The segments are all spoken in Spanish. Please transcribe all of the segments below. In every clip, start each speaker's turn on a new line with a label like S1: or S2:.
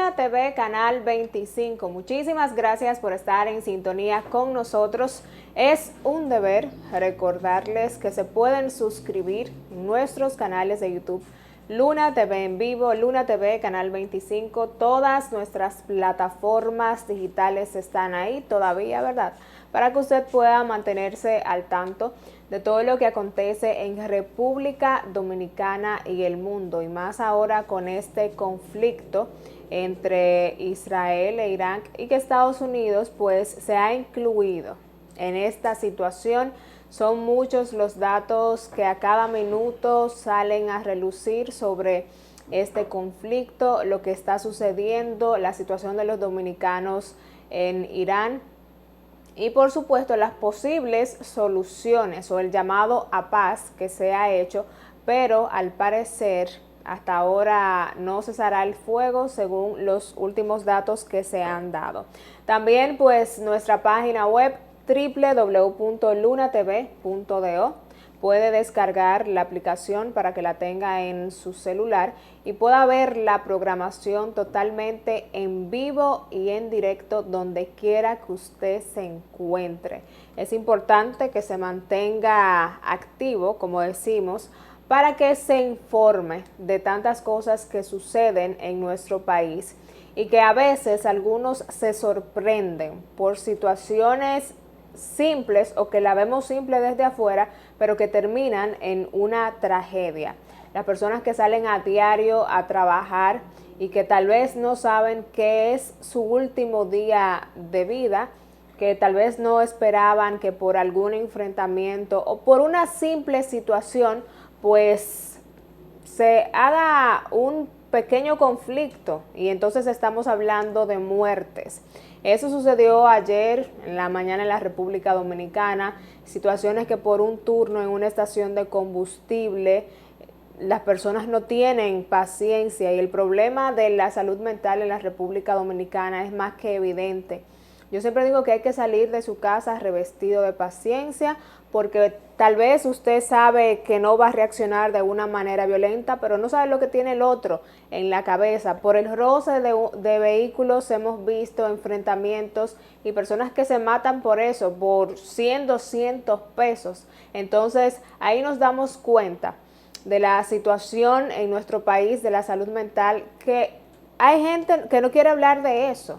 S1: Luna TV, Canal 25. Muchísimas gracias por estar en sintonía con nosotros. Es un deber recordarles que se pueden suscribir en nuestros canales de YouTube. Luna TV en vivo, Luna TV, Canal 25, todas nuestras plataformas digitales están ahí todavía, ¿verdad? Para que usted pueda mantenerse al tanto de todo lo que acontece en República Dominicana y el mundo, y más ahora con este conflicto entre Israel e Irán, y que Estados Unidos pues se ha incluido en esta situación. Son muchos los datos que a cada minuto salen a relucir sobre este conflicto, lo que está sucediendo, la situación de los dominicanos en Irán y por supuesto las posibles soluciones o el llamado a paz que se ha hecho, pero al parecer hasta ahora no cesará el fuego según los últimos datos que se han dado. También pues nuestra página web www.lunatv.do. Puede descargar la aplicación para que la tenga en su celular y pueda ver la programación totalmente en vivo y en directo donde quiera que usted se encuentre. Es importante que se mantenga activo, como decimos, para que se informe de tantas cosas que suceden en nuestro país y que a veces algunos se sorprenden por situaciones simples o que la vemos simple desde afuera, pero que terminan en una tragedia. Las personas que salen a diario a trabajar y que tal vez no saben que es su último día de vida, que tal vez no esperaban que por algún enfrentamiento o por una simple situación pues se haga un pequeño conflicto y entonces estamos hablando de muertes. Eso sucedió ayer en la mañana en la República Dominicana, situaciones que por un turno en una estación de combustible las personas no tienen paciencia y el problema de la salud mental en la República Dominicana es más que evidente. Yo siempre digo que hay que salir de su casa revestido de paciencia porque tal vez usted sabe que no va a reaccionar de una manera violenta, pero no sabe lo que tiene el otro en la cabeza. Por el roce de vehículos hemos visto enfrentamientos y personas que se matan por eso, por 100, 200 pesos. Entonces ahí nos damos cuenta de la situación en nuestro país, de la salud mental, que hay gente que no quiere hablar de eso.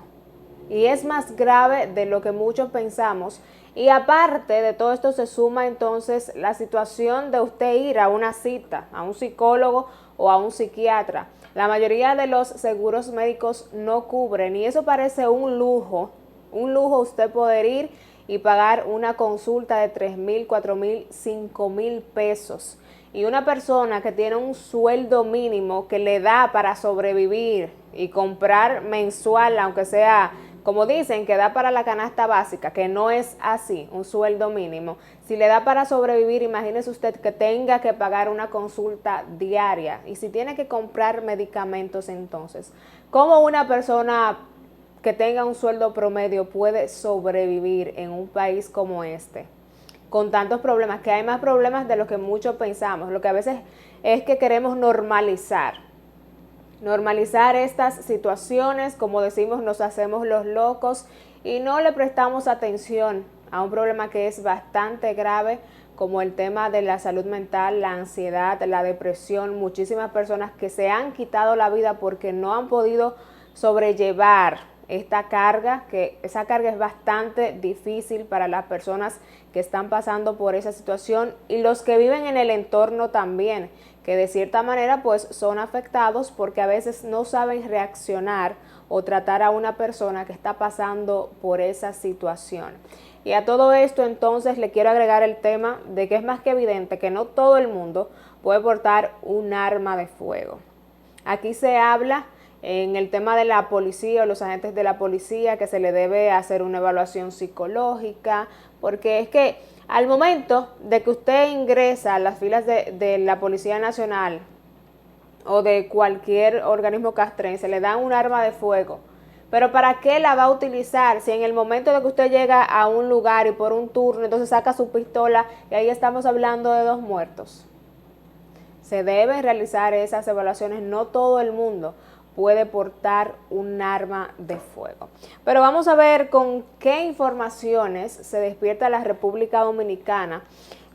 S1: Y es más grave de lo que muchos pensamos. Y aparte de todo esto se suma entonces la situación de usted ir a una cita, a un psicólogo o a un psiquiatra. La mayoría de los seguros médicos no cubren y eso parece un lujo usted poder ir y pagar una consulta de 3,000, 4,000, 5,000 pesos. Y una persona que tiene un sueldo mínimo que le da para sobrevivir y comprar mensual, aunque sea, como dicen, que da para la canasta básica, que no es así, un sueldo mínimo. Si le da para sobrevivir, imagínese usted que tenga que pagar una consulta diaria. Y si tiene que comprar medicamentos entonces, ¿cómo una persona que tenga un sueldo promedio puede sobrevivir en un país como este? Con tantos problemas, que hay más problemas de lo que muchos pensamos. Lo que a veces es que queremos normalizar estas situaciones, como decimos, nos hacemos los locos y no le prestamos atención a un problema que es bastante grave, como el tema de la salud mental, la ansiedad, la depresión. Muchísimas personas que se han quitado la vida porque no han podido sobrellevar esta carga, que esa carga es bastante difícil para las personas que están pasando por esa situación y los que viven en el entorno también, que de cierta manera pues son afectados porque a veces no saben reaccionar o tratar a una persona que está pasando por esa situación. Y a todo esto entonces le quiero agregar el tema de que es más que evidente que no todo el mundo puede portar un arma de fuego. Aquí se habla en el tema de la policía o los agentes de la policía que se le debe hacer una evaluación psicológica, porque es que al momento de que usted ingresa a las filas de la Policía Nacional o de cualquier organismo castrense, le dan un arma de fuego. Pero ¿para qué la va a utilizar? Si en el momento de que usted llega a un lugar y por un turno, entonces saca su pistola y ahí estamos hablando de 2 muertos. Se deben realizar esas evaluaciones, no todo el mundo puede portar un arma de fuego. Pero vamos a ver con qué informaciones se despierta la República Dominicana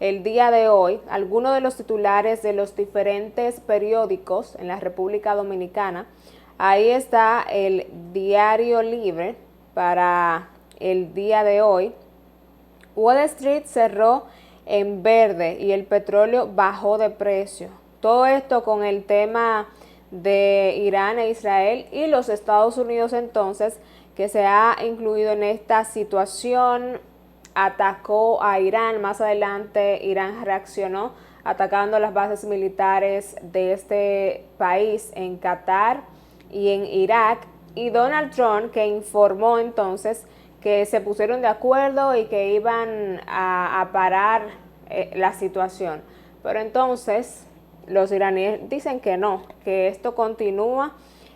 S1: el día de hoy. Algunos de los titulares de los diferentes periódicos en la República Dominicana. Ahí está el Diario Libre para el día de hoy. Wall Street cerró en verde y el petróleo bajó de precio. Todo esto con el tema de Irán e Israel y los Estados Unidos entonces, que se ha incluido en esta situación, atacó a Irán. Más adelante Irán reaccionó atacando las bases militares de este país en Qatar y en Irak, y Donald Trump, que informó entonces que se pusieron de acuerdo y que iban a parar la situación. Pero entonces los iraníes dicen que no, que esto continúa.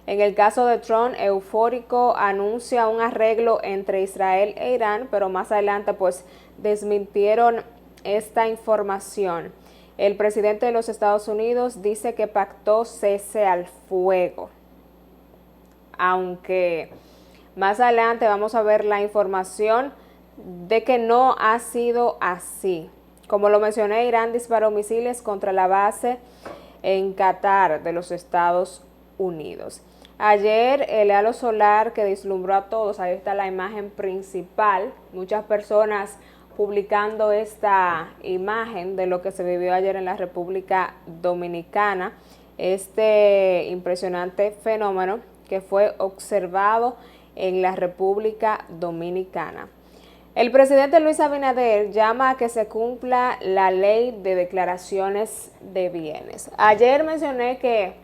S1: En el caso de Trump, eufórico, anuncia un arreglo entre Israel e Irán, pero más adelante pues desmintieron esta información. El presidente de los Estados Unidos dice que pactó cese al fuego, aunque más adelante vamos a ver la información de que no ha sido así. Como lo mencioné, Irán disparó misiles contra la base en Qatar de los Estados Unidos. Ayer el halo solar que deslumbró a todos, ahí está la imagen principal, muchas personas publicando esta imagen de lo que se vivió ayer en la República Dominicana, este impresionante fenómeno que fue observado en la República Dominicana. El presidente Luis Abinader llama a que se cumpla la ley de declaraciones de bienes. Ayer mencioné que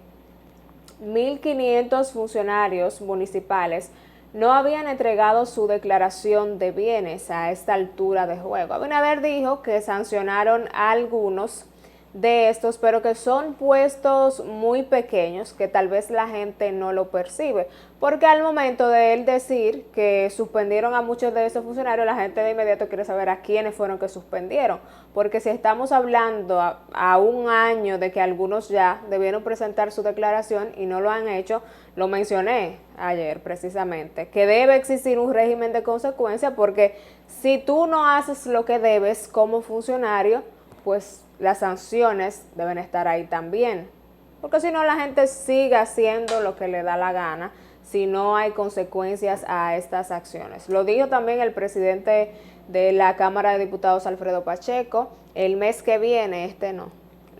S1: 1.500 funcionarios municipales no habían entregado su declaración de bienes a esta altura de juego. Abinader dijo que sancionaron a algunos de estos, pero que son puestos muy pequeños, que tal vez la gente no lo percibe, porque al momento de él decir que suspendieron a muchos de esos funcionarios, la gente de inmediato quiere saber a quiénes fueron que suspendieron, porque si estamos hablando a un año de que algunos ya debieron presentar su declaración y no lo han hecho, lo mencioné ayer precisamente, que debe existir un régimen de consecuencia, porque si tú no haces lo que debes como funcionario, pues las sanciones deben estar ahí también, porque si no la gente sigue haciendo lo que le da la gana si no hay consecuencias a estas acciones. Lo dijo también el presidente de la Cámara de Diputados, Alfredo Pacheco, el mes que viene, no.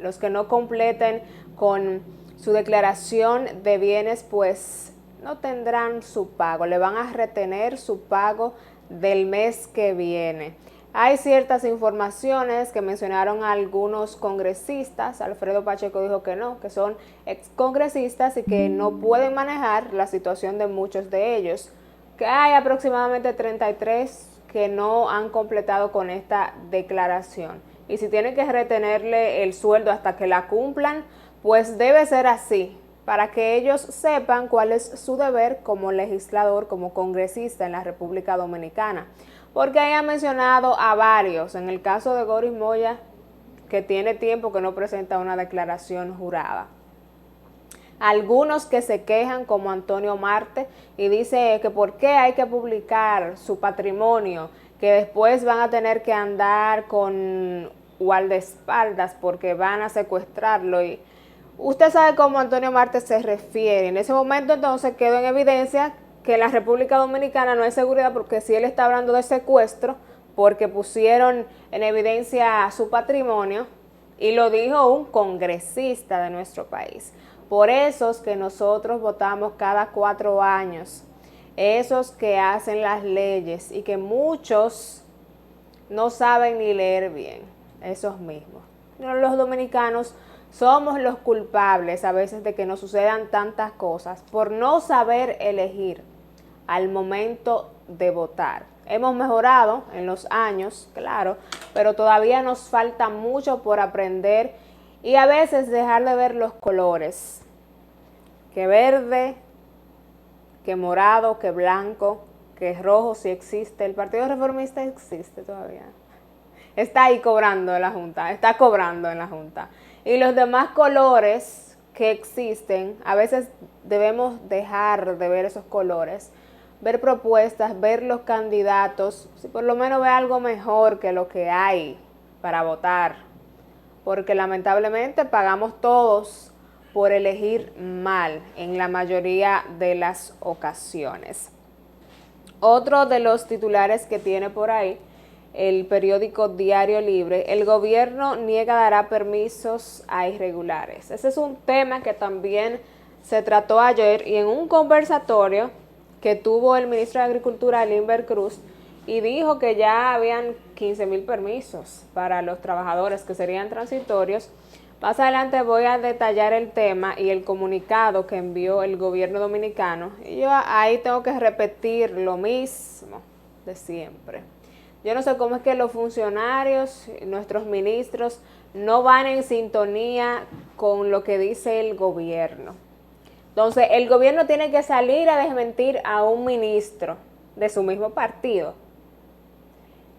S1: Los que no completen con su declaración de bienes, pues no tendrán su pago, le van a retener su pago del mes que viene. Hay ciertas informaciones que mencionaron a algunos congresistas. Alfredo Pacheco dijo que no, que son excongresistas y que no pueden manejar la situación de muchos de ellos, que hay aproximadamente 33 que no han completado con esta declaración. Y si tienen que retenerle el sueldo hasta que la cumplan, pues debe ser así, para que ellos sepan cuál es su deber como legislador, como congresista en la República Dominicana. Porque ahí han mencionado a varios, en el caso de Goris Moya, que tiene tiempo que no presenta una declaración jurada. Algunos que se quejan, como Antonio Marte, y dice que por qué hay que publicar su patrimonio, que después van a tener que andar con guardaespaldas porque van a secuestrarlo. Y usted sabe cómo Antonio Marte se refiere. En ese momento entonces quedó en evidencia que en la República Dominicana no hay seguridad, porque si él está hablando de secuestro, porque pusieron en evidencia su patrimonio, y lo dijo un congresista de nuestro país. Por esos que nosotros votamos cada 4 años, esos que hacen las leyes y que muchos no saben ni leer bien, esos mismos. Los dominicanos somos los culpables a veces de que nos sucedan tantas cosas por no saber elegir al momento de votar. Hemos mejorado en los años, claro, pero todavía nos falta mucho por aprender y a veces dejar de ver los colores, que verde, que morado, que blanco, que rojo, si existe. El Partido Reformista existe todavía. Está ahí cobrando en la Junta, está cobrando en la Junta. Y los demás colores, que existen, a veces debemos dejar de ver esos colores, ver propuestas, ver los candidatos, si por lo menos ve algo mejor que lo que hay para votar, porque lamentablemente pagamos todos por elegir mal en la mayoría de las ocasiones. Otro de los titulares que tiene por ahí el periódico Diario Libre: el gobierno niega dará permisos a irregulares. Ese es un tema que también se trató ayer y en un conversatorio que tuvo el ministro de Agricultura, Limber Cruz, y dijo que ya habían 15,000 permisos para los trabajadores que serían transitorios. Más adelante voy a detallar el tema y el comunicado que envió el gobierno dominicano. Y yo ahí tengo que repetir lo mismo de siempre. Yo no sé cómo es que los funcionarios, nuestros ministros, no van en sintonía con lo que dice el gobierno. Entonces, el gobierno tiene que salir a desmentir a un ministro de su mismo partido.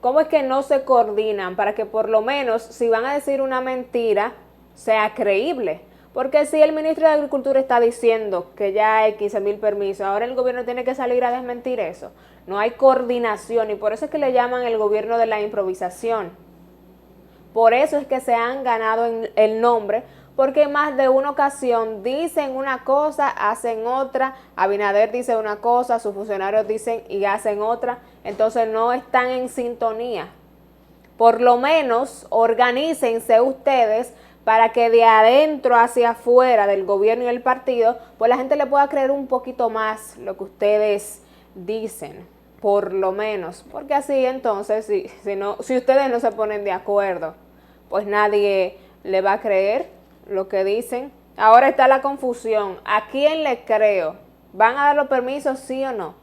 S1: ¿Cómo es que no se coordinan para que por lo menos, si van a decir una mentira, sea creíble? Porque si el ministro de Agricultura está diciendo que ya hay 15,000 permisos, ahora el gobierno tiene que salir a desmentir eso. No hay coordinación y por eso es que le llaman el gobierno de la improvisación. Por eso es que se han ganado el nombre, porque en más de una ocasión dicen una cosa, hacen otra. Abinader dice una cosa, sus funcionarios dicen y hacen otra. Entonces no están en sintonía. Por lo menos organícense ustedes para que de adentro hacia afuera del gobierno y el partido, pues la gente le pueda creer un poquito más lo que ustedes dicen, por lo menos, porque así entonces, si ustedes no se ponen de acuerdo, pues nadie le va a creer lo que dicen. Ahora está la confusión, ¿a quién le creo? ¿Van a dar los permisos, sí o no?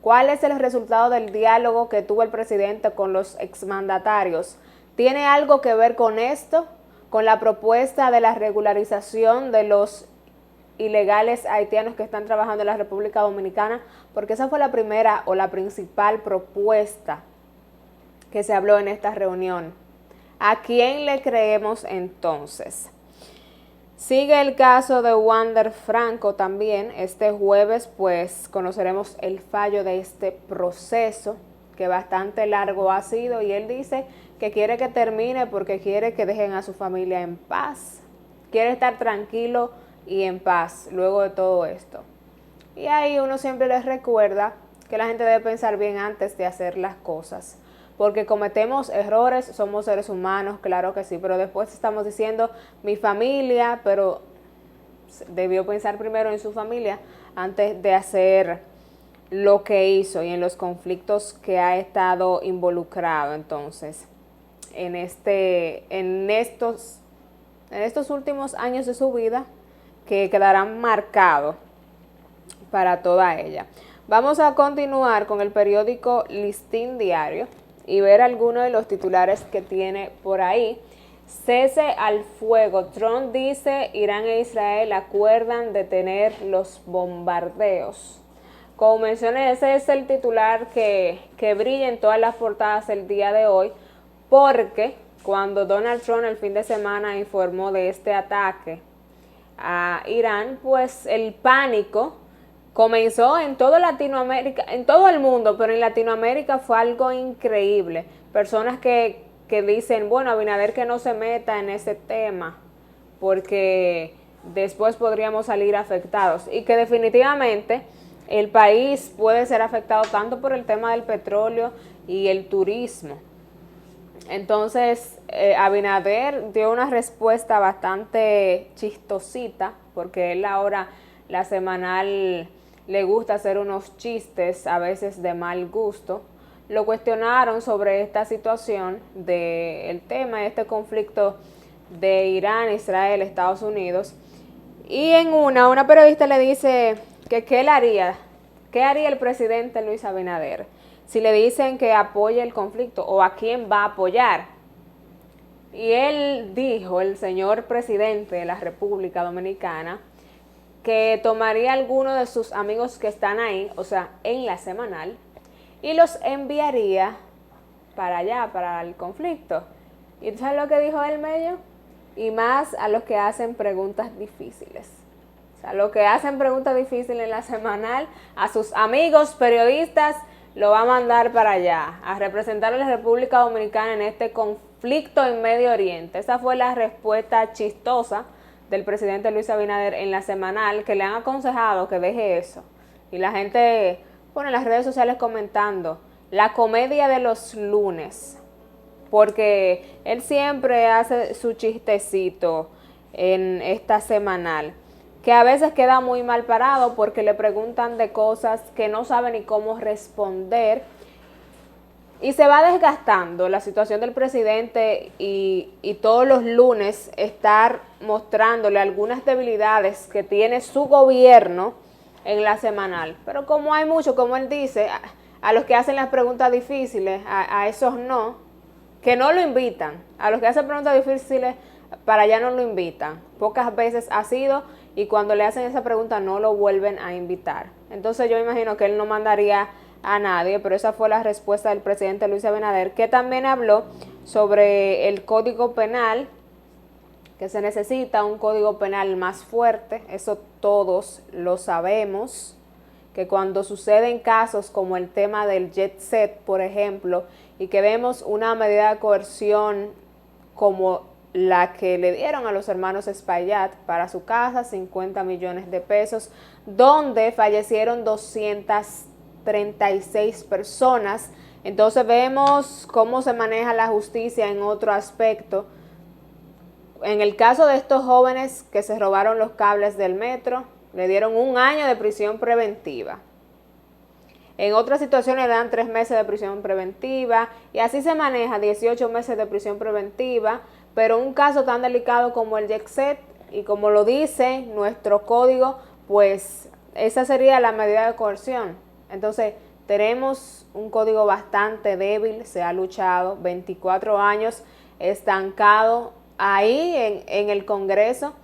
S1: ¿Cuál es el resultado del diálogo que tuvo el presidente con los exmandatarios? ¿Tiene algo que ver con esto? ¿Con la propuesta de la regularización de los ilegales haitianos que están trabajando en la República Dominicana? Porque esa fue la primera o la principal propuesta que se habló en esta reunión. ¿A quién le creemos entonces? Sigue el caso de Wander Franco también. Este jueves pues conoceremos el fallo de este proceso, que bastante largo ha sido, y él dice que quiere que termine porque quiere que dejen a su familia en paz. Quiere estar tranquilo y en paz luego de todo esto. Y ahí uno siempre les recuerda que la gente debe pensar bien antes de hacer las cosas, porque cometemos errores, somos seres humanos, claro que sí, pero después estamos diciendo mi familia, pero debió pensar primero en su familia antes de hacer lo que hizo y en los conflictos que ha estado involucrado. Entonces, en estos últimos años de su vida, que quedarán marcados para toda ella. Vamos a continuar con el periódico Listín Diario y ver algunos de los titulares que tiene por ahí. Cese al fuego. Trump dice Irán e Israel acuerdan detener los bombardeos. Como mencioné, ese es el titular que brilla en todas las portadas el día de hoy, porque cuando Donald Trump el fin de semana informó de este ataque a Irán, pues el pánico comenzó en toda Latinoamérica, en todo el mundo, pero en Latinoamérica fue algo increíble. Personas que dicen, bueno, Abinader que no se meta en ese tema, porque después podríamos salir afectados. Y que definitivamente el país puede ser afectado tanto por el tema del petróleo y el turismo. Entonces, Abinader dio una respuesta bastante chistosita, porque él ahora, la semanal, le gusta hacer unos chistes, a veces de mal gusto. Lo cuestionaron sobre esta situación del tema de este conflicto de Irán, Israel, Estados Unidos. Y en una periodista le dice que qué haría el presidente Luis Abinader si le dicen que apoye el conflicto, o a quién va a apoyar. Y él dijo, el señor presidente de la República Dominicana, que tomaría a algunos de sus amigos que están ahí, o sea, en la semanal, y los enviaría para allá, para el conflicto. ¿Y tú sabes lo que dijo él, Mello? y más a los que hacen preguntas difíciles. O sea, los que hacen preguntas difíciles en la semanal, a sus amigos periodistas, lo va a mandar para allá, a representar a la República Dominicana en este conflicto en Medio Oriente. Esa fue la respuesta chistosa del presidente Luis Abinader en la semanal, que le han aconsejado que deje eso. Y la gente pone en las redes sociales comentando, la comedia de los lunes, porque él siempre hace su chistecito en esta semanal, que a veces queda muy mal parado porque le preguntan de cosas que no sabe ni cómo responder, y se va desgastando la situación del presidente y todos los lunes estar mostrándole algunas debilidades que tiene su gobierno en la semanal. Pero como hay mucho, como él dice, a los que hacen las preguntas difíciles, a esos no, que no lo invitan. A los que hacen preguntas difíciles, para allá no lo invitan. Pocas veces ha sido, y cuando le hacen esa pregunta no lo vuelven a invitar. Entonces yo imagino que él no mandaría a nadie, pero esa fue la respuesta del presidente Luis Abinader, que también habló sobre el Código Penal, que se necesita un Código Penal más fuerte. Eso todos lo sabemos, que cuando suceden casos como el tema del jet set, por ejemplo, y que vemos una medida de coerción como la que le dieron a los hermanos Espaillat para su casa, 50 millones de pesos, donde fallecieron 236 personas. Entonces vemos cómo se maneja la justicia en otro aspecto. En el caso de estos jóvenes que se robaron los cables del metro, le dieron 1 año de prisión preventiva. En otras situaciones le dan 3 meses de prisión preventiva, y así se maneja 18 meses de prisión preventiva. Pero un caso tan delicado como el jet set, y como lo dice nuestro código, pues esa sería la medida de coerción. Entonces tenemos un código bastante débil, se ha luchado 24 años estancado ahí en el Congreso.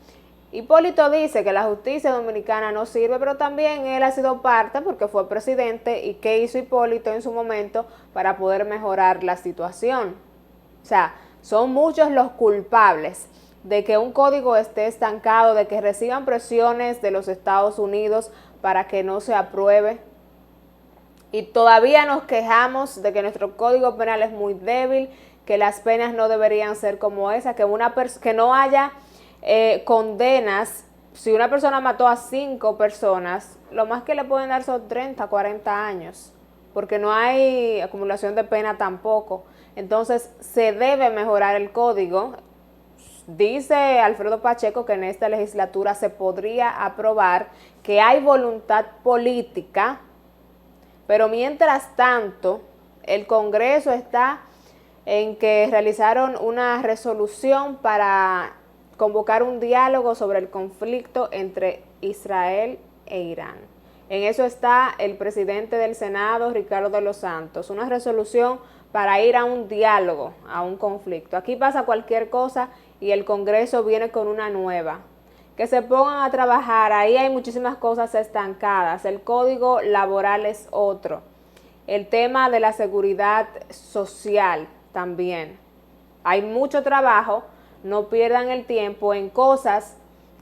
S1: Hipólito dice que la justicia dominicana no sirve, pero también él ha sido parte porque fue presidente. ¿Y qué hizo Hipólito en su momento para poder mejorar la situación? O sea, son muchos los culpables de que un código esté estancado, de que reciban presiones de los Estados Unidos para que no se apruebe. Y todavía nos quejamos de que nuestro Código Penal es muy débil, que las penas no deberían ser como esa, que no haya condenas. Si una persona mató a 5 personas, lo más que le pueden dar son 30, 40 años, porque no hay acumulación de pena tampoco. Entonces se debe mejorar el código. Dice Alfredo Pacheco que en esta legislatura se podría aprobar, que hay voluntad política, pero mientras tanto el Congreso está en que realizaron una resolución para convocar un diálogo sobre el conflicto entre Israel e Irán. En eso está el presidente del Senado, Ricardo de los Santos, una resolución para ir a un diálogo, a un conflicto. Aquí pasa cualquier cosa y el Congreso viene con una nueva. Que se pongan a trabajar, ahí hay muchísimas cosas estancadas. El código laboral es otro. El tema de la seguridad social también. Hay mucho trabajo, no pierdan el tiempo en cosas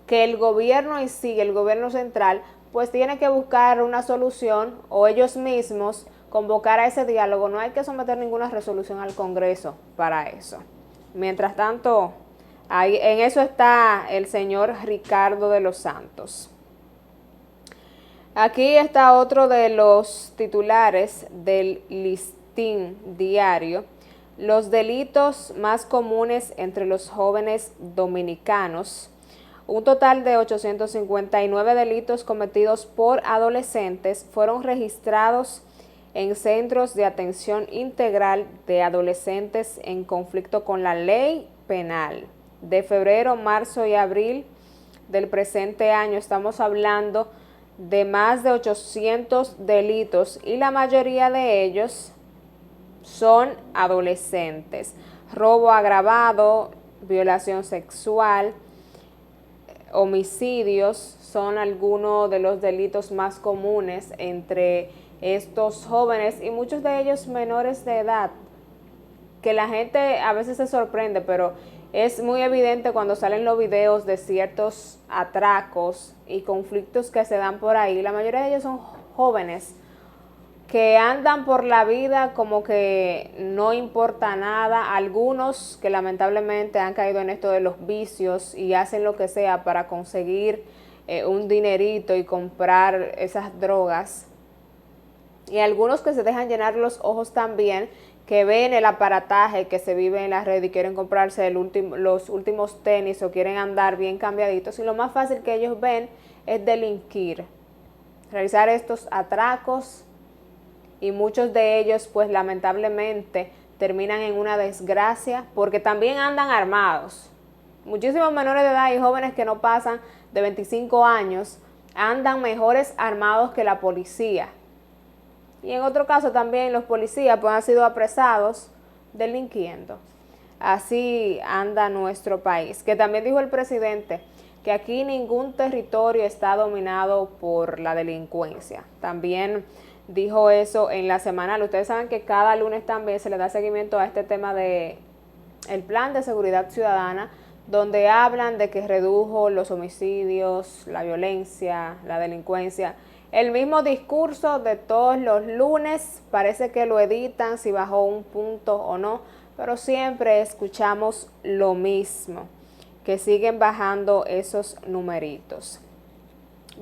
S1: que el gobierno en sí, el gobierno central, pues tiene que buscar una solución, o ellos mismos convocar a ese diálogo. No hay que someter ninguna resolución al Congreso para eso. Mientras tanto, en eso está el señor Ricardo de los Santos. Aquí está otro de los titulares del Listín Diario. Los delitos más comunes entre los jóvenes dominicanos. Un total de 859 delitos cometidos por adolescentes fueron registrados en centros de atención integral de adolescentes en conflicto con la ley penal. De febrero, marzo y abril del presente año estamos hablando de más de 800 delitos, y la mayoría de ellos son adolescentes. Robo agravado, violación sexual, homicidios son algunos de los delitos más comunes entre estos jóvenes, y muchos de ellos menores de edad, que la gente a veces se sorprende, pero Es muy evidente cuando salen los videos de ciertos atracos y conflictos que se dan por ahí. La mayoría de ellos son jóvenes que andan por la vida como que no importa nada. Algunos que lamentablemente han caído en esto de los vicios y hacen lo que sea para conseguir un dinerito y comprar esas drogas. Y algunos que se dejan llenar los ojos también, que ven el aparataje que se vive en la red y quieren comprarse los últimos tenis o quieren andar bien cambiaditos. Y lo más fácil que ellos ven es delinquir, realizar estos atracos, y muchos de ellos pues lamentablemente terminan en una desgracia porque también andan armados. Muchísimos menores de edad y jóvenes que no pasan de 25 años andan mejores armados que la policía. Y en otro caso también los policías pues han sido apresados delinquiendo. Así anda nuestro país. Que también dijo el presidente que aquí ningún territorio está dominado por la delincuencia. También dijo eso en la semanal. Ustedes saben que cada lunes también se le da seguimiento a este tema de el plan de seguridad ciudadana, donde hablan de que redujo los homicidios, la violencia, la delincuencia. El mismo discurso de todos los lunes, parece que lo editan si bajó un punto o no, pero siempre escuchamos lo mismo, que siguen bajando esos numeritos.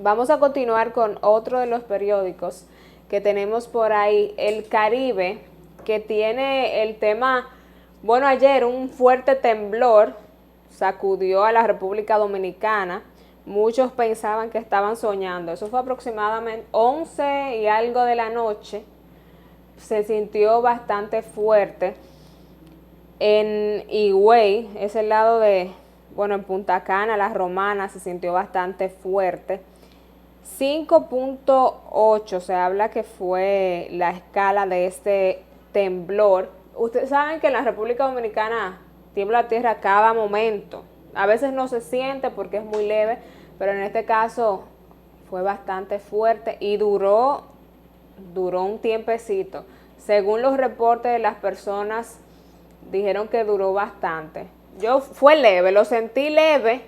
S1: Vamos a continuar con otro de los periódicos que tenemos por ahí, El Caribe, que tiene el tema, bueno, ayer un fuerte temblor sacudió a la República Dominicana. Muchos pensaban que estaban soñando. Eso fue aproximadamente 11 y algo de la noche. Se sintió bastante fuerte. En Higüey, es el lado de, bueno, en Punta Cana, La Romana, se sintió bastante fuerte. 5.8 se habla que fue la escala de este temblor. Ustedes saben que en la República Dominicana tiembla la tierra a cada momento. A veces no se siente porque es muy leve, pero en este caso fue bastante fuerte y duró un tiempecito. Según los reportes de las personas, dijeron que duró bastante. Fue leve, lo sentí leve.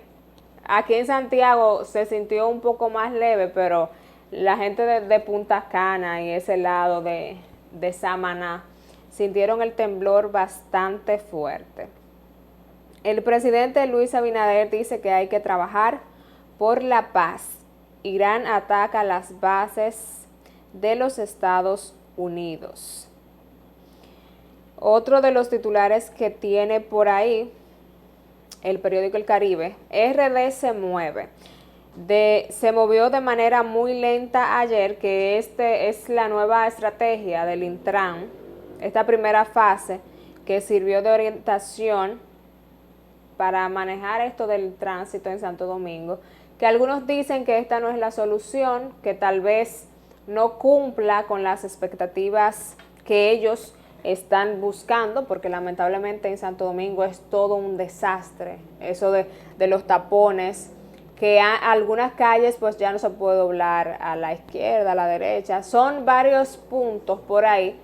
S1: Aquí en Santiago se sintió un poco más leve, pero la gente de Punta Cana y ese lado de Samaná sintieron el temblor bastante fuerte. El presidente Luis Abinader dice que hay que trabajar por la paz. Irán ataca las bases de los Estados Unidos. Otro de los titulares que tiene por ahí el periódico El Caribe, RD se mueve. Se movió de manera muy lenta ayer, que es la nueva estrategia del Intran, esta primera fase que sirvió de orientación para manejar esto del tránsito en Santo Domingo, que algunos dicen que esta no es la solución, que tal vez no cumpla con las expectativas que ellos están buscando, porque lamentablemente en Santo Domingo es todo un desastre, eso de los tapones, que algunas calles pues ya no se puede doblar a la izquierda, a la derecha, son varios puntos por ahí.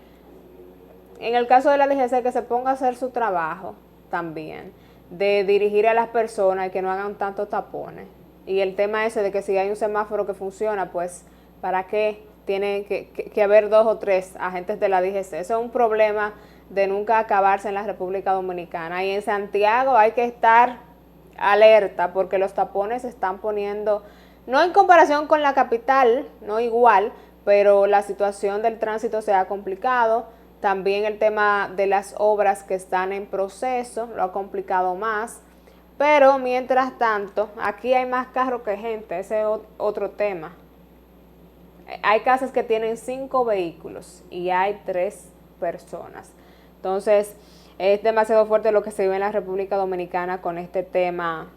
S1: En el caso de la DGC, que se ponga a hacer su trabajo también, de dirigir a las personas y que no hagan tantos tapones. Y el tema ese de que si hay un semáforo que funciona, pues ¿para qué tiene que haber 2 o 3 agentes de la DGC? Eso es un problema de nunca acabarse en la República Dominicana. Y en Santiago hay que estar alerta porque los tapones se están poniendo, no en comparación con la capital, no igual, pero la situación del tránsito se ha complicado. También el tema de las obras que están en proceso lo ha complicado más. Pero mientras tanto, aquí hay más carros que gente, ese es otro tema. Hay casas que tienen 5 vehículos y hay 3 personas. Entonces, es demasiado fuerte lo que se vive en la República Dominicana con este tema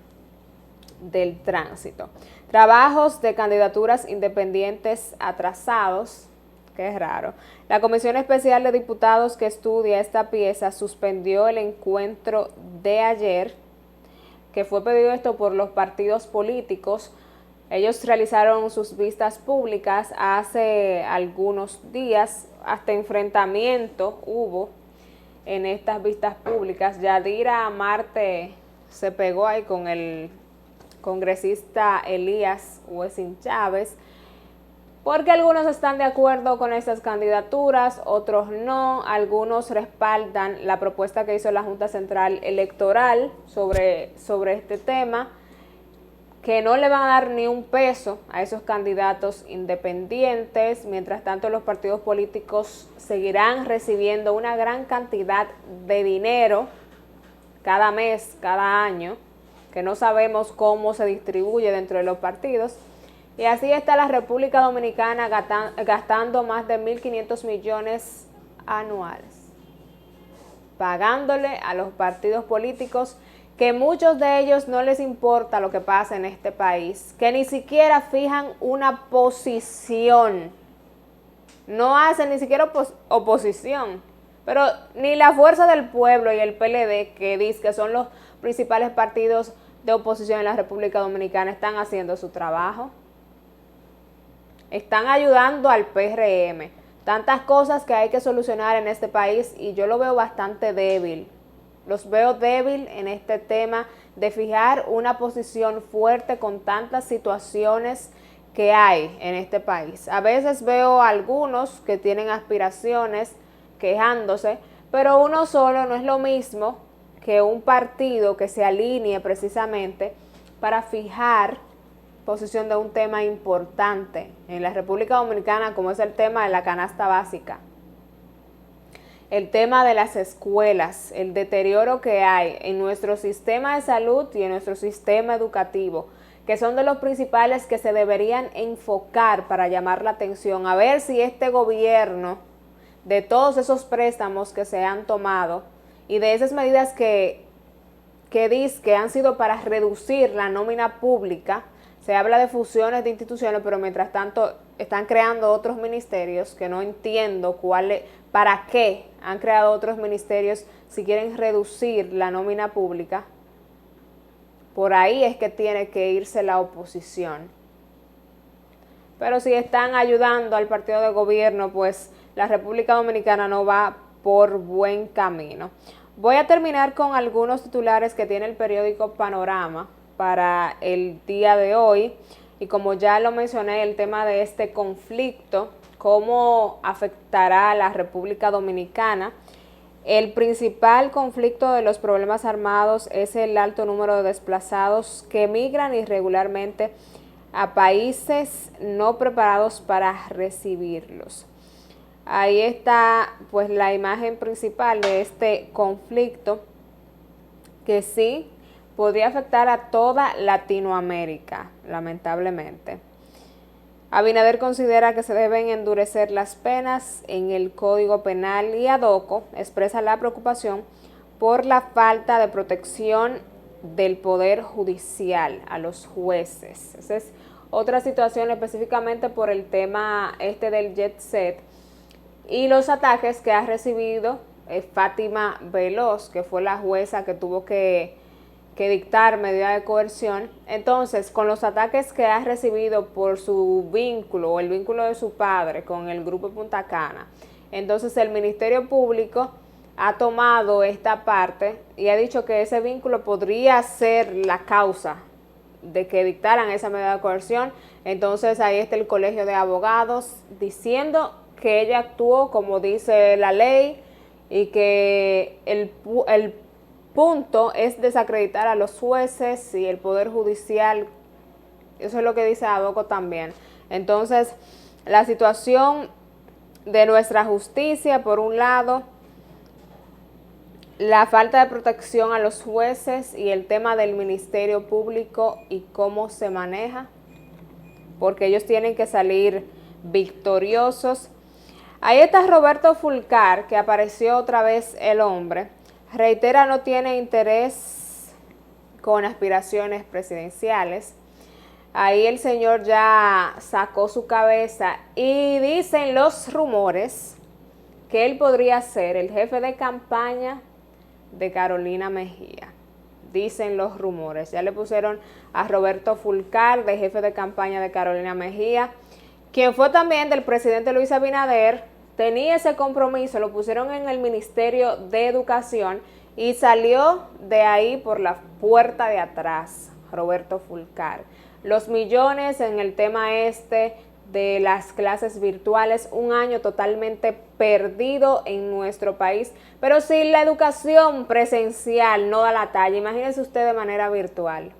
S1: del tránsito. Trabajos de candidaturas independientes atrasados, que es raro. La Comisión Especial de Diputados que estudia esta pieza suspendió el encuentro de ayer, que fue pedido esto por los partidos políticos. Ellos realizaron sus vistas públicas hace algunos días, hasta enfrentamiento hubo en estas vistas públicas. Yadira Marte se pegó ahí con el congresista Elías Wessing Chávez, porque algunos están de acuerdo con estas candidaturas, otros no, algunos respaldan la propuesta que hizo la Junta Central Electoral sobre este tema, que no le van a dar ni un peso a esos candidatos independientes. Mientras tanto, los partidos políticos seguirán recibiendo una gran cantidad de dinero cada mes, cada año, que no sabemos cómo se distribuye dentro de los partidos. Y así está la República Dominicana gastando más de 1.500 millones anuales, pagándole a los partidos políticos, que muchos de ellos no les importa lo que pasa en este país, que ni siquiera fijan una posición, no hacen ni siquiera oposición, pero ni la Fuerza del Pueblo y el PLD, que dice que son los principales partidos de oposición en la República Dominicana, están haciendo su trabajo. Están ayudando al PRM. Tantas cosas que hay que solucionar en este país y yo lo veo bastante débil. Los veo débil en este tema de fijar una posición fuerte con tantas situaciones que hay en este país. A veces veo a algunos que tienen aspiraciones quejándose, pero uno solo no es lo mismo que un partido que se alinee precisamente para fijar posición de un tema importante en la República Dominicana, como es el tema de la canasta básica, el tema de las escuelas, el deterioro que hay en nuestro sistema de salud y en nuestro sistema educativo, que son de los principales que se deberían enfocar para llamar la atención, a ver si este gobierno, de todos esos préstamos que se han tomado y de esas medidas que han sido para reducir la nómina pública. Se habla de fusiones de instituciones, pero mientras tanto están creando otros ministerios que no entiendo para qué han creado otros ministerios si quieren reducir la nómina pública. Por ahí es que tiene que irse la oposición. Pero si están ayudando al partido de gobierno, pues la República Dominicana no va por buen camino. Voy a terminar con algunos titulares que tiene el periódico Panorama para el día de hoy, y como ya lo mencioné, el tema de este conflicto, cómo afectará a la República Dominicana. El principal conflicto de los problemas armados es el alto número de desplazados que migran irregularmente a países no preparados para recibirlos. Ahí está pues la imagen principal de este conflicto, que sí podría afectar a toda Latinoamérica, lamentablemente. Abinader considera que se deben endurecer las penas en el Código Penal y Adoco expresa la preocupación por la falta de protección del Poder Judicial a los jueces. Esa es otra situación, específicamente por el tema del jet set y los ataques que ha recibido Fátima Veloz, que fue la jueza que tuvo que dictar medida de coerción. Entonces, con los ataques que ha recibido por su vínculo o el vínculo de su padre con el Grupo Punta Cana, entonces el Ministerio Público ha tomado esta parte y ha dicho que ese vínculo podría ser la causa de que dictaran esa medida de coerción. Entonces ahí está el Colegio de Abogados diciendo que ella actuó como dice la ley y que el punto es desacreditar a los jueces y el Poder Judicial. Eso es lo que dice Adoco también. Entonces, la situación de nuestra justicia, por un lado, la falta de protección a los jueces y el tema del Ministerio Público y cómo se maneja, porque ellos tienen que salir victoriosos. Ahí está Roberto Fulcar, que apareció otra vez el hombre. Reitera, no tiene interés con aspiraciones presidenciales. Ahí el señor ya sacó su cabeza y dicen los rumores que él podría ser el jefe de campaña de Carolina Mejía. Dicen los rumores. Ya le pusieron a Roberto Fulcar de jefe de campaña de Carolina Mejía, quien fue también del presidente Luis Abinader. Tenía ese compromiso, lo pusieron en el Ministerio de Educación y salió de ahí por la puerta de atrás, Roberto Fulcar. Los millones en el tema de las clases virtuales, un año totalmente perdido en nuestro país, pero si la educación presencial no da la talla, imagínense usted de manera virtual,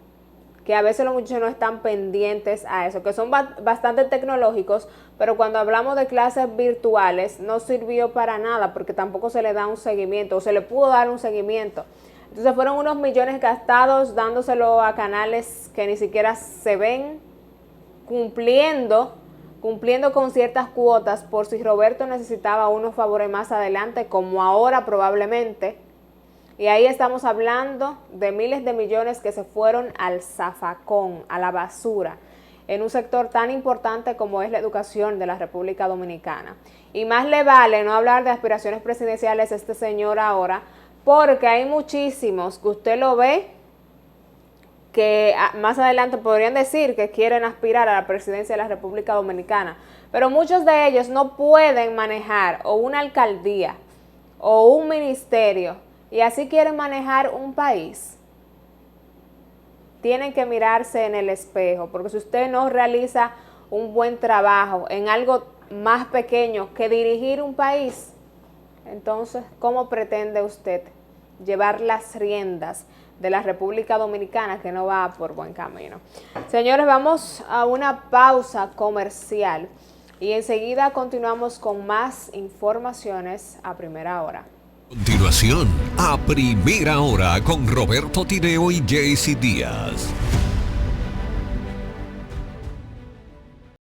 S1: que a veces los muchachos no están pendientes a eso, que son bastante tecnológicos, pero cuando hablamos de clases virtuales no sirvió para nada porque tampoco se le da un seguimiento, o se le pudo dar un seguimiento. Entonces fueron unos millones gastados dándoselo a canales que ni siquiera se ven, cumpliendo con ciertas cuotas por si Roberto necesitaba unos favores más adelante, como ahora probablemente. Y ahí estamos hablando de miles de millones que se fueron al zafacón, a la basura, en un sector tan importante como es la educación de la República Dominicana. Y más le vale no hablar de aspiraciones presidenciales este señor ahora, porque hay muchísimos que usted lo ve que más adelante podrían decir que quieren aspirar a la presidencia de la República Dominicana, pero muchos de ellos no pueden manejar o una alcaldía o un ministerio y así quieren manejar un país. Tienen que mirarse en el espejo, porque si usted no realiza un buen trabajo en algo más pequeño que dirigir un país, entonces, ¿cómo pretende usted llevar las riendas de la República Dominicana que no va por buen camino? Señores, vamos a una pausa comercial y enseguida continuamos con más informaciones a primera hora.
S2: Continuación, a primera hora con Roberto Tireo y Jaycee Díaz.